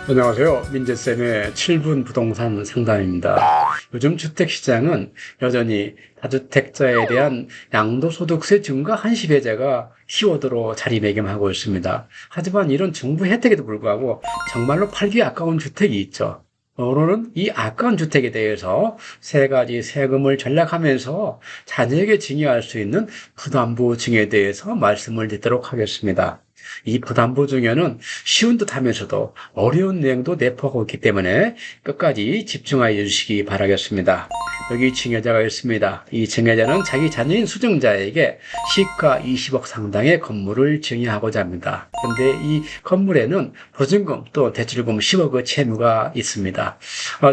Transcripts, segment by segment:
안녕하세요. 민재쌤의 7분 부동산 상담입니다. 요즘 주택시장은 여전히 다주택자에 대한 양도소득세 증가 한시 배제가 키워드로 자리매김하고 있습니다. 하지만 이런 정부 혜택에도 불구하고 정말로 팔기 아까운 주택이 있죠. 오늘은 이 아까운 주택에 대해서 세 가지 세금을 절약하면서 자녀에게 증여할 수 있는 부담부 증여에 대해서 말씀을 드리도록 하겠습니다. 이 부담부 증여는 쉬운 듯 하면서도 어려운 내용도 내포하고 있기 때문에 끝까지 집중하여 주시기 바라겠습니다. 여기 증여자가 있습니다. 이 증여자는 자기 자녀인 수증자에게 시가 20억 상당의 건물을 증여하고자 합니다. 그런데 이 건물에는 보증금 또 대출금 10억의 채무가 있습니다.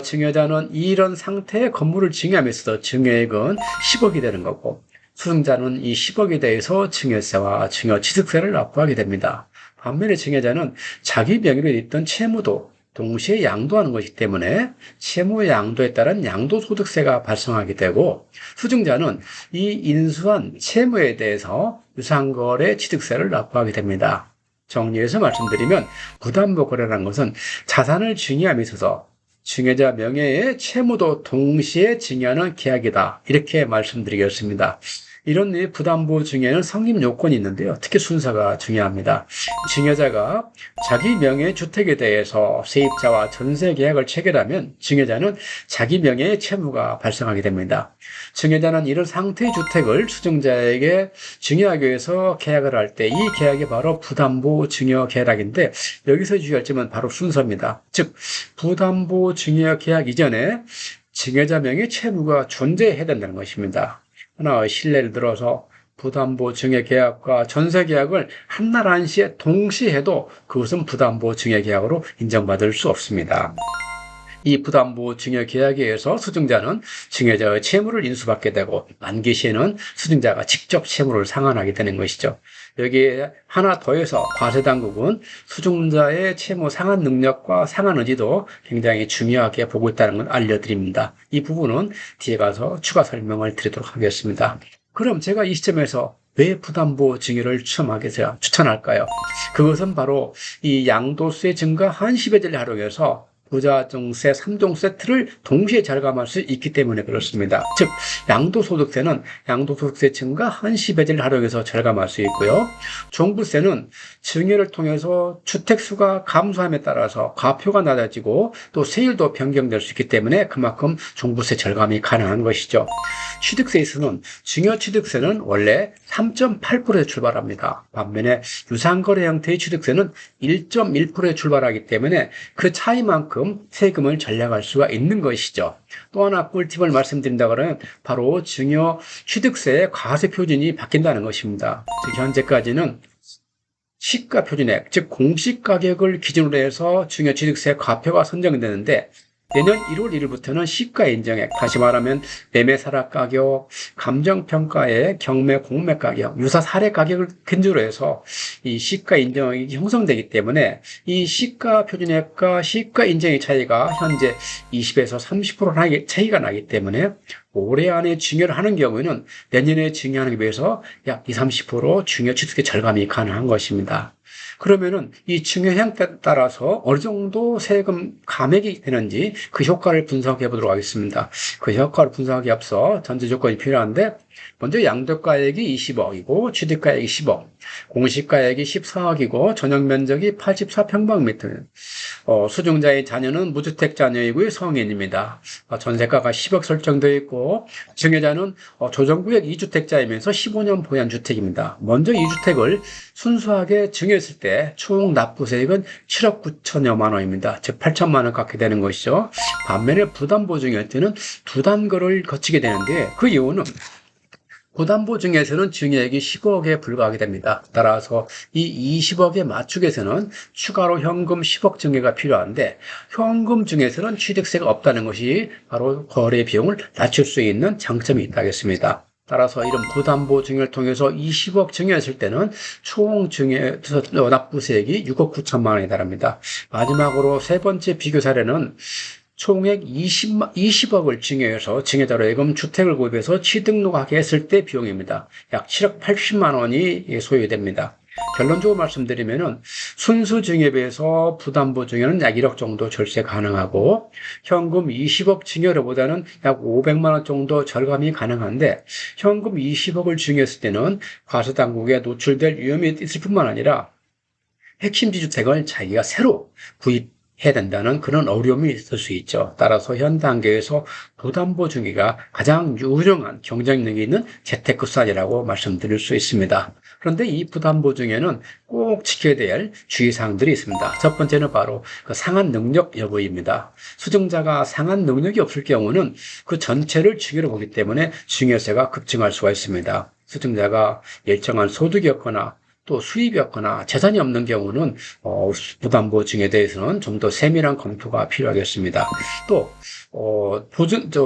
증여자는 이런 상태의 건물을 증여하면서도 증여액은 10억이 되는 거고, 수증자는 이 10억에 대해서 증여세와 증여취득세를 납부하게 됩니다. 반면에 증여자는 자기 명의로 있던 채무도 동시에 양도하는 것이기 때문에 채무 양도에 따른 양도소득세가 발생하게 되고, 수증자는 이 인수한 채무에 대해서 유상거래 취득세를 납부하게 됩니다. 정리해서 말씀드리면 부담부 거래라는 것은 자산을 증여함에 있어서 증여자 명예의 채무도 동시에 증여하는 계약이다. 이렇게 말씀드리겠습니다. 이런 부담부 증여에는 성립 요건이 있는데요. 특히 순서가 중요합니다. 증여자가 자기 명예의 주택에 대해서 세입자와 전세 계약을 체결하면 증여자는 자기 명예의 채무가 발생하게 됩니다. 증여자는 이런 상태의 주택을 수증자에게 증여하기 위해서 계약을 할 때 이 계약이 바로 부담부 증여 계약인데, 여기서 주의할 점은 바로 순서입니다. 즉 부담부 증여 계약 이전에 증여자 명의 채무가 존재해야 된다는 것입니다. 하나 실례를 들어서 부담부 증여 계약과 전세 계약을 한날 한시에 동시에 해도 그것은 부담부 증여 계약으로 인정받을 수 없습니다. 이 부담부 증여 계약에 의해서 수증자는 증여자의 채무를 인수받게 되고, 만기 시에는 수증자가 직접 채무를 상환하게 되는 것이죠. 여기에 하나 더해서 과세당국은 수증자의 채무 상환 능력과 상환 의지도 굉장히 중요하게 보고 있다는 걸 알려드립니다. 이 부분은 뒤에 가서 추가 설명을 드리도록 하겠습니다. 그럼 제가 이 시점에서 왜 부담부 증여를 추천할까요? 그것은 바로 이 양도세 증가 한시 배제를 활용해서 부자증세 3종 세트를 동시에 절감할 수 있기 때문에 그렇습니다. 즉 양도소득세는 양도소득세 증가 한시 배제를 활용해서 절감할 수 있고요. 종부세는 증여를 통해서 주택수가 감소함에 따라서 과표가 낮아지고 또 세율도 변경될 수 있기 때문에 그만큼 종부세 절감이 가능한 것이죠. 취득세에서는 증여취득세는 원래 3.8%에 출발합니다. 반면에 유상거래 형태의 취득세는 1.1%에 출발하기 때문에 그 차이만큼 세금을 절약할 수가 있는 것이죠. 또 하나 꿀팁을 말씀드린다면 바로 증여 취득세의 과세 표준이 바뀐다는 것입니다. 즉 현재까지는 시가 표준액, 즉 공시가격을 기준으로 해서 증여 취득세 과표가 선정되는데, 내년 1월 1일부터는 시가 인정액, 다시 말하면 매매 사례 가격, 감정평가액, 경매 공매 가격, 유사 사례 가격을 근저로 해서 이 시가 인정액이 형성되기 때문에 이 시가 표준액과 시가 인정액 차이가 현재 20에서 30% 차이가 나기 때문에 올해 안에 증여를 하는 경우에는 내년에 증여하는 것에 비해서 약 20, 30% 증여 취득세 절감이 가능한 것입니다. 그러면은 이 증여형에 따라서 어느 정도 세금 감액이 되는지 그 효과를 분석해 보도록 하겠습니다. 그 효과를 분석하기 앞서 전제 조건이 필요한데, 먼저 양도가액이 20억이고 취득가액이 10억, 공시가액이 14억이고 전용면적이 84평방미터, 수증자의 자녀는 무주택 자녀이고요, 성인입니다. 전세가가 10억 설정되어 있고, 증여자는 조정구역 2주택자이면서 15년 보유한 주택입니다. 먼저 이 주택을 순수하게 증여했을 때 총 납부세액은 7억 9천여만 원입니다. 즉 8천만 원 깎게 되는 것이죠. 반면에 부담부 증여할 때는 두 단계를 거치게 되는데, 그 이유는 부담부 증여에서는 증여액이 15억에 불과하게 됩니다. 따라서 이 20억에 맞추기 위해서는 추가로 현금 10억 증여가 필요한데, 현금 증여에서는 취득세가 없다는 것이 바로 거래 비용을 낮출 수 있는 장점이 있다겠습니다. 따라서 이런 부담부 증여를 통해서 20억 증여했을 때는 총 증여 납부세액이 6억 9천만 원에 달합니다. 마지막으로 세 번째 비교 사례는 총액 20억을 증여해서 증여자로 예금 주택을 구입해서 취등록하게 했을 때 비용입니다. 약 7억 80만 원이 소요됩니다. 결론적으로 말씀드리면은 순수 증여에 비해서 부담보 증여는 약 1억 정도 절세 가능하고 현금 20억 증여로보다는 약 500만 원 정도 절감이 가능한데 현금 20억을 증여했을 때는 과세당국에 노출될 위험이 있을 뿐만 아니라 핵심 지주택을 자기가 새로 구입해야 된다는 그런 어려움이 있을 수 있죠. 따라서 현 단계에서 부담보 증여가 가장 유용한 경쟁력이 있는 재테크 수단이라고 말씀드릴 수 있습니다. 그런데 이 부담보 증여는 꼭 지켜야 될 주의사항들이 있습니다. 첫 번째는 바로 그 상환 능력 여부입니다. 수증자가 상환 능력이 없을 경우는 그 전체를 증여로 보기 때문에 증여세가 급증할 수가 있습니다. 수증자가 일정한 소득이 없거나 또 수입이 없거나 재산이 없는 경우는 부담보 증여에 대해서는 좀 더 세밀한 검토가 필요하겠습니다. 또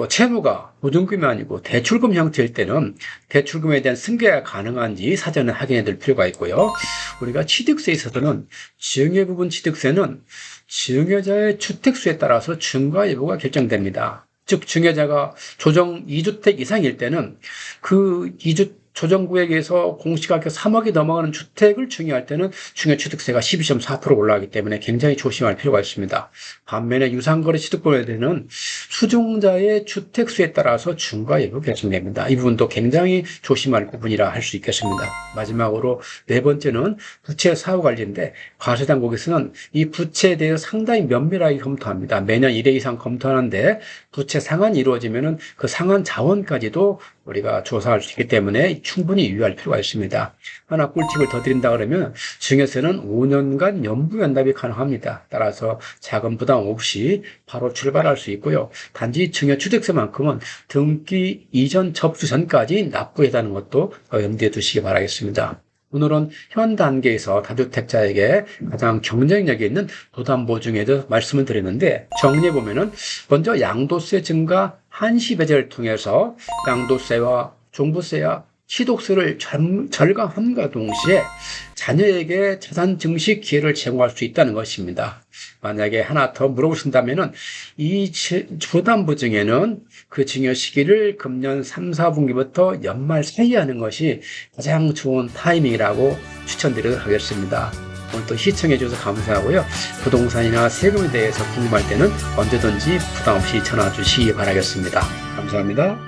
채무가 보증금이 아니고 대출금 형태일 때는 대출금에 대한 승계가 가능한지 사전에 확인해 둘 필요가 있고요. 우리가 취득세에 있어서는 증여 부분 취득세는 증여자의 주택수에 따라서 증가 여부가 결정됩니다. 즉 증여자가 조정 2주택 이상일 때는 그 조정구역에서 공시가격 3억이 넘어가는 주택을 증여할 때는 증여취득세가 12.4% 올라가기 때문에 굉장히 조심할 필요가 있습니다. 반면에 유상거래 취득권에 대한 수증자의 주택수에 따라서 중과 여부 결정됩니다. 이 부분도 굉장히 조심할 부분이라 할 수 있겠습니다. 마지막으로 네 번째는 부채 사후 관리인데 과세당국에서는 이 부채에 대해서 상당히 면밀하게 검토합니다. 매년 1회 이상 검토하는데 부채 상환이 이루어지면 그 상환 자원까지도 우리가 조사할 수 있기 때문에 충분히 유의할 필요가 있습니다. 하나 꿀팁을 더 드린다 그러면 증여세는 5년간 연부 연납이 가능합니다. 따라서 자금 부담 없이 바로 출발할 수 있고요. 단지 증여취득세만큼은 등기 이전 접수 전까지 납부해다는 것도 염두에 두시기 바라겠습니다. 오늘은 현 단계에서 다주택자에게 가장 경쟁력이 있는 부담보증에 대해서 말씀을 드렸는데 정리해보면은 먼저 양도세 증가 한시 배제를 통해서 양도세와 종부세와 취득세를 절감함과 동시에 자녀에게 자산 증식 기회를 제공할 수 있다는 것입니다. 만약에 하나 더 물어보신다면은 이 부담보 증여는 그 증여 시기를 금년 3, 4분기부터 연말 사이에 하는 것이 가장 좋은 타이밍이라고 추천드리도록 하겠습니다. 오늘 또 시청해 주셔서 감사하고요. 부동산이나 세금에 대해서 궁금할 때는 언제든지 부담 없이 전화 주시기 바라겠습니다. 감사합니다.